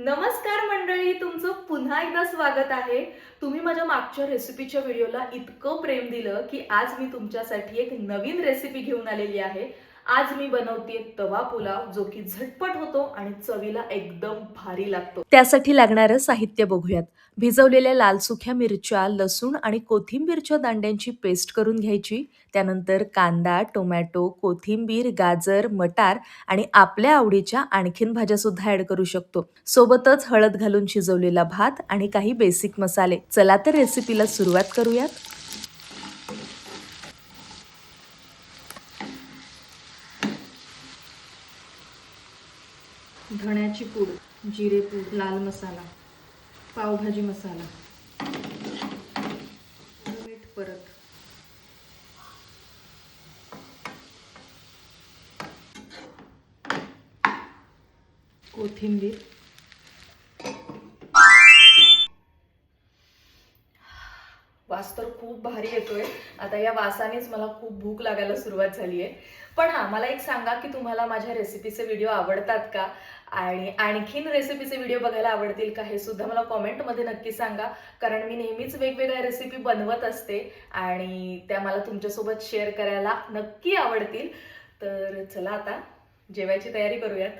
नमस्कार मंडळी, तुमचं पुन्हा एकदा स्वागत आहे. तुम्ही माझ्या मागच्या रेसिपीच्या व्हिडिओला इतकं प्रेम दिलं की आज मी तुमच्यासाठी एक नवीन रेसिपी घेऊन आलेली आहे. आज मी बनवते तवा पुलाव, जो की झटपट होतो आणि चवीला एकदम भारी लागतो. त्यासाठी लागणारं साहित्य बघूयात. भिजवलेल्या लाल सुक्या मिरच्या, लसूण आणि कोथिंबीरच्या दांड्यांची पेस्ट करून घ्यायची. त्यानंतर कांदा, टोमॅटो, कोथिंबीर, गाजर, मटार आणि आपल्या आवडीच्या आणखीन भाज्या सुद्धा ऍड करू शकतो. सोबतच हळद घालून शिजवलेला भात आणि काही बेसिक मसाले. चला तर रेसिपीला सुरुवात करूयात. धण्याची पूड, जिरे पूड, लाल मसाला, पावभाजी मसाला, मीठ, परत कोथिंबीर, वास तर खूप भारी येतोय. आता या वासानेच मला खूप भूक लागायला सुरुवात झाली आहे. पण मला एक सांगा की तुम्हाला माझ्या रेसिपीचे व्हिडिओ आवडतात का आणि आणखीन रेसिपीचे व्हिडिओ बघायला आवडतील का, हे सुद्धा मला कॉमेंटमध्ये नक्की सांगा. कारण मी नेहमीच वेगवेगळ्या रेसिपी बनवत असते आणि त्या मला तुमच्यासोबत शेअर करायला नक्की आवडतील. तर चला आता जेवायची तयारी करूयात.